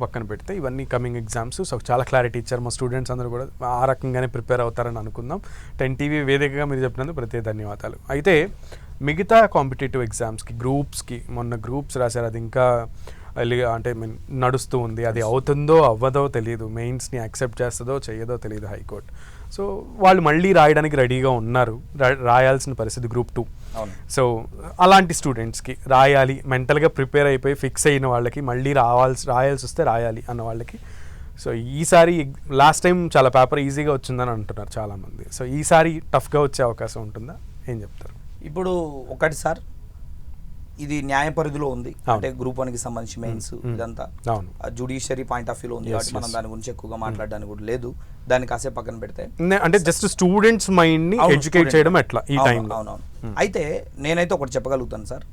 పక్కన పెడితే ఇవన్నీ కమింగ్ ఎగ్జామ్స్. సో చాలా క్లారిటీ ఇచ్చారు. మా స్టూడెంట్స్ అందరూ కూడా ఆ రకంగానే ప్రిపేర్ అవుతారని అనుకుందాం. 10 టీవీ వేదికగా మీరు చెప్పినందుకు ప్రత్యేక ధన్యవాదాలు. అయితే మిగతా కాంపిటేటివ్ ఎగ్జామ్స్కి, గ్రూప్స్కి మొన్న గ్రూప్స్ రాశారు, అది ఇంకా అంటే నడుస్తూ ఉంది. అది అవుతుందో అవ్వదో తెలియదు. మెయిన్స్ని యాక్సెప్ట్ చేస్తుందో చేయదో తెలియదు హైకోర్టు. సో వాళ్ళు మళ్ళీ రాయడానికి రెడీగా ఉన్నారు, రాయాల్సిన పరిస్థితి గ్రూప్ 2. సో అలాంటి స్టూడెంట్స్కి రాయాలి, మెంటల్గా ప్రిపేర్ అయిపోయి ఫిక్స్ అయిన వాళ్ళకి మళ్ళీ రాయాల్సి వస్తే రాయాలి అన్న వాళ్ళకి, సో ఈసారి లాస్ట్ టైం చాలా పేపర్ ఈజీగా వచ్చిందని అంటున్నారు చాలామంది. సో ఈసారి టఫ్గా వచ్చే అవకాశం ఉంటుందా, ఏం చెప్తారు? ఇప్పుడు ఒకటి సార్, ఇది న్యాయ పరిధిలో ఉంది. అంటే గ్రూప్ 1కి సంబంధించి మెయిన్స్ ఇదంతా జ్యుడిషియరీ పాయింట్ ఆఫ్ వ్యూలో ఉంది కాబట్టి మనం దాని గురించి ఎక్కువగా మాట్లాడడానికి కూడా లేదు. దాన్ని కాసేపు పక్కన పెడితే అంటే జస్ట్ స్టూడెంట్స్ మైండ్ ని ఎడ్యుకేట్ చేయడం ఎట్లా ఈ టైంలో. అవునవును. అయితే నేనైతే ఒకటి చెప్పగలుగుతాను sir,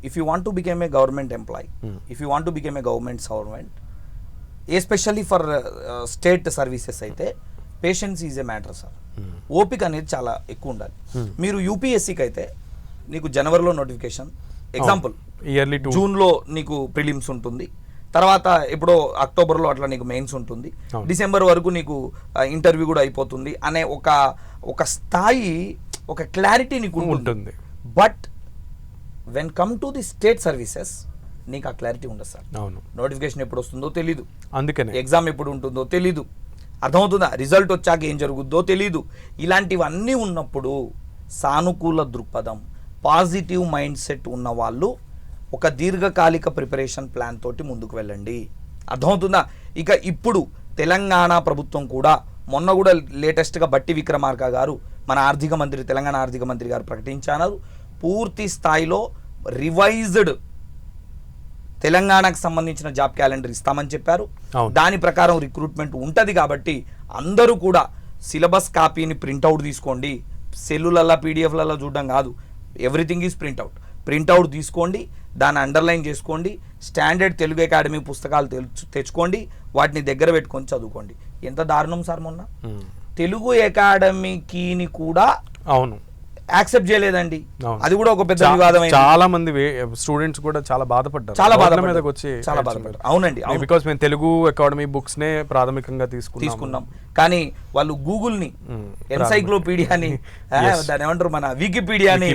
if you want to become a government employee, if you want to become a government servant, especially for state services అయితే patience is a matter sir. ఓపిక అనేది చాలా ఎక్కువ ఉండాలి. మీరు యూపీఎస్సీకి అయితే నీకు జనవరిలో నోటిఫికేషన్, ఎగ్జాంపుల్ ఇయర్లీ జూన్లో నీకు ప్రిలిమ్స్ ఉంటుంది, తర్వాత ఎప్పుడో అక్టోబర్లో అట్లా నీకు మెయిన్స్ ఉంటుంది, డిసెంబర్ వరకు నీకు ఇంటర్వ్యూ కూడా అయిపోతుంది అనే ఒక స్థాయి, ఒక క్లారిటీ నీకు ఉంటుంది. But when come to the state services నీకు ఆ క్లారిటీ ఉండదు సార్. నోటిఫికేషన్ ఎప్పుడు వస్తుందో తెలీదు, అందుకని ఎగ్జామ్ ఎప్పుడు ఉంటుందో తెలీదు, అర్థమవుతుందా, రిజల్ట్ వచ్చాక ఏం జరుగుద్దో తెలీదు. ఇలాంటివన్నీ ఉన్నప్పుడు సానుకూల దృక్పథం, పాజిటివ్ మైండ్ సెట్ ఉన్న వాళ్ళు ఒక దీర్ఘకాలిక ప్రిపరేషన్ ప్లాన్ తోటి ముందుకు వెళ్ళండి. అర్థమవుతుందా? ఇక ఇప్పుడు తెలంగాణ ప్రభుత్వం కూడా మొన్న కూడా లేటెస్ట్గా బట్టి విక్రమార్క గారు, మన ఆర్థిక మంత్రి, తెలంగాణ ఆర్థిక మంత్రి గారు ప్రకటించారు, పూర్తి స్థాయిలో రివైజ్డ్ తెలంగాణకు సంబంధించిన జాబ్ క్యాలెండర్ ఇస్తామని చెప్పారు. దాని ప్రకారం రిక్రూట్మెంట్ ఉంటుంది కాబట్టి అందరూ కూడా సిలబస్ కాపీని ప్రింట్అవుట్ తీసుకోండి. సెల్లులల్లా పీడిఎఫ్లలో చూడడం కాదు, ఎవ్రీథింగ్ ఈజ్ ప్రింట్అవుట్ తీసుకోండి, దాన్ని అండర్లైన్ చేసుకోండి, స్టాండర్డ్ తెలుగు అకాడమీ పుస్తకాలు తెచ్చుకోండి, వాటిని దగ్గర పెట్టుకొని చదువుకోండి. ఎంత దారుణం సార్, మొన్న తెలుగు అకాడమీకిని కూడా అవును యాక్సెప్ట్ చేయలేదండి. అది కూడా ఒక పెద్ద వివాదం. చాలా మంది స్టూడెంట్స్ కూడా చాలా బాధపడ్డారు, చాలా బాధపడ్డారు. అవునండి, బికాస్ మేము తెలుగు అకాడమీ బుక్స్ నే ప్రాథమికంగా తీసుకున్నాం, కానీ వాళ్ళు గూగుల్ ని, ఎన్సైక్లోపీడియాని, దాని ఏమంటారు మన వికీపీడియాని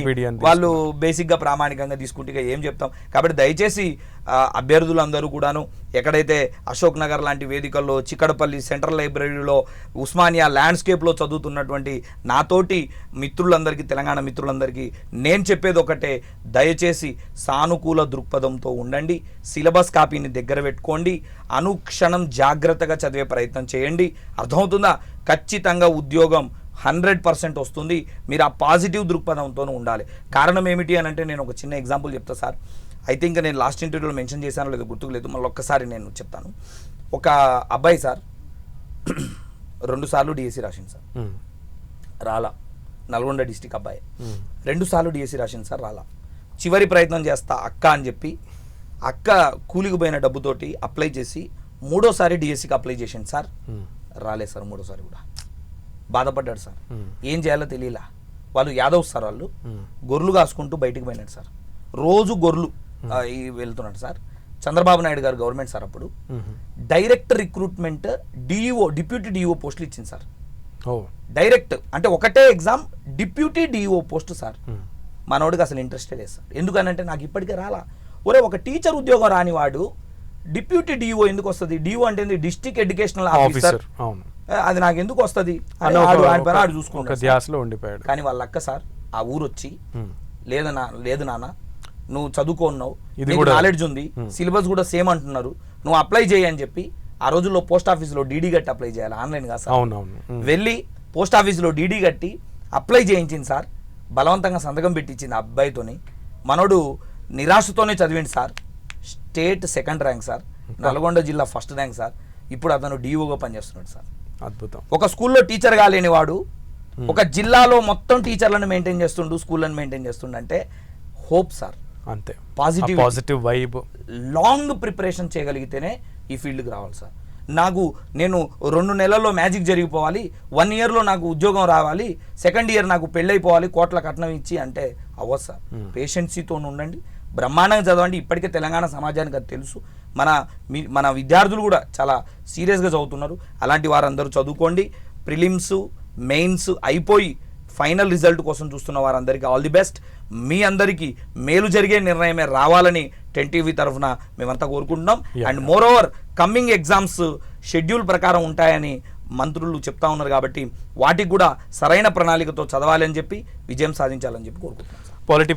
వాళ్ళు బేసిక్ గా ప్రామాణికంగా తీసుకుంటే ఏం చెప్తాం. కాబట్టి దయచేసి అభ్యర్థులందరూ కూడాను ఎక్కడైతే అశోక్ నగర్ లాంటి వేదికల్లో, చిక్కడపల్లి సెంట్రల్ లైబ్రరీలో, ఉస్మానియా ల్యాండ్స్కేప్లో చదువుతున్నటువంటి నాతోటి మిత్రులందరికీ, తెలంగాణ మిత్రులందరికీ నేను చెప్పేది ఒకటే, దయచేసి సానుకూల దృక్పథంతో ఉండండి, సిలబస్ కాపీని దగ్గర పెట్టుకోండి, అనుక్షణం జాగ్రత్తగా చదివే ప్రయత్నం చేయండి. అర్థమవుతుందా? ఖచ్చితంగా ఉద్యోగం 100% వస్తుంది. మీరు ఆ పాజిటివ్ దృక్పథంతోనూ ఉండాలి. కారణం ఏమిటి అని అంటే, నేను ఒక చిన్న ఎగ్జాంపుల్ చెప్తా సార్. ఐ థింక్ నేను లాస్ట్ ఇంటర్వ్యూలో మెన్షన్ చేశానో లేదో గుర్తుకు లేదు, మళ్ళీ ఒక్కసారి నేను చెప్తాను. ఒక అబ్బాయి సార్ 2 సార్లు డిఎస్సి రాసింది సార్, రాలా. నల్గొండ డిస్టిక్ అబ్బాయి 2 సార్లు డిఎస్సి రాసింది సార్, రాలా. చివరి ప్రయత్నం చేస్తా అక్క అని చెప్పి అక్క కూలికి పోయిన డబ్బుతోటి అప్లై చేసి 3వ డిఎస్సికి అప్లై చేసింది సార్, రాలేదు సార్. 3వ కూడా బాధపడ్డాడు సార్. ఏం చేయాలో తెలియలా. వాళ్ళు యాదవ్ సార్, వాళ్ళు గొర్రెలు కాసుకుంటూ బయటికి పోయినాడు సార్, రోజు గొర్రెలు వెళ్తున్నాడు సార్. చంద్రబాబు నాయుడు గారు గవర్నమెంట్ సార్, అప్పుడు direct recruitment DEO, deputy DEO పోస్టులు ఇచ్చింది సార్. డైరెక్ట్ అంటే ఒకటే exam, deputy DEO post sir. మనోడికి అసలు ఇంట్రెస్టే లేదు సార్. ఎందుకనంటే నాకు ఇప్పటికే రాలా. ఒరే, ఒక టీచర్ ఉద్యోగం రాని వాడు డిప్యూటీ డిఈఓ ఎందుకు వస్తుంది? డిఓ అంటే డిస్ట్రిక్ట్ ఎడ్యుకేషనల్ ఆఫీసర్, అది నాకు ఎందుకు వస్తుంది? ఉండిపోయాడు. కానీ వాళ్ళ అక్క సార్ ఆ ఊరు వచ్చి, లేదు నాన్న, నువ్వు చదువుకున్నావు, నాలెడ్జ్ ఉంది, సిలబస్ కూడా సేమ్ అంటున్నారు, నువ్వు అప్లై చేయి అని చెప్పి, ఆ రోజుల్లో పోస్ట్ ఆఫీస్లో డీడీ కట్టి అప్లై చేయాలి, ఆన్లైన్ గా సార్. వెళ్ళి పోస్ట్ ఆఫీస్లో డీడీ కట్టి అప్లై చేయించింది సార్. బలవంతంగా సంతకం పెట్టించింది ఆ అబ్బాయితోని. మనోడు నిరాశతోనే చదివింది sir. State 2nd rank sir, Nalgonda జిల్లా 1st ర్యాంక్ సార్. ఇప్పుడు అతను డిఓగా పనిచేస్తున్నాడు సార్. అద్భుతం. ఒక స్కూల్లో టీచర్ కాలేని వాడు ఒక జిల్లాలో మొత్తం టీచర్లను మెయింటైన్ చేస్తుండు, స్కూళ్ళను మెయింటైన్ చేస్తుండు అంటే హోప్ సార్. అంతే, పాజిటివ్ వైబ్. లాంగ్ ప్రిపరేషన్ చేయగలిగితేనే ఈ ఫీల్డ్కి రావాలి సార్. నేను 2 నెలల్లో మ్యాజిక్ జరిగిపోవాలి, 1 ఇయర్లో నాకు ఉద్యోగం రావాలి, 2nd ఇయర్ నాకు పెళ్ళైపోవాలి, కోట్ల కట్నం ఇచ్చి అంటే అవ్వదు సార్. పేషెన్సీతో ఉండండి, బ్రహ్మాండంగా చదవండి. ఇప్పటికే తెలంగాణ సమాజానికి అది తెలుసు. మన విద్యార్థులు కూడా చాలా సీరియస్గా చదువుతున్నారు. అలాంటి వారందరూ చదువుకోండి. ప్రిలిమ్స్ మెయిన్స్ అయిపోయి ఫైనల్ రిజల్ట్ కోసం చూస్తున్న వారందరికీ ఆల్ ది బెస్ట్. మీ అందరికీ మేలు జరిగే నిర్ణయమే రావాలని 10 టీవీ తరఫున మేమంతా కోరుకుంటున్నాం. And more over coming exams schedule ప్రకారం ఉంటాయని మంత్రులు చెప్తా ఉన్నారు కాబట్టి వాటికి కూడా సరైన ప్రణాళికతో చదవాలి అని చెప్పి విజయం సాధించాలని చెప్పి కోరుకుంటున్నాం. పాలిటీ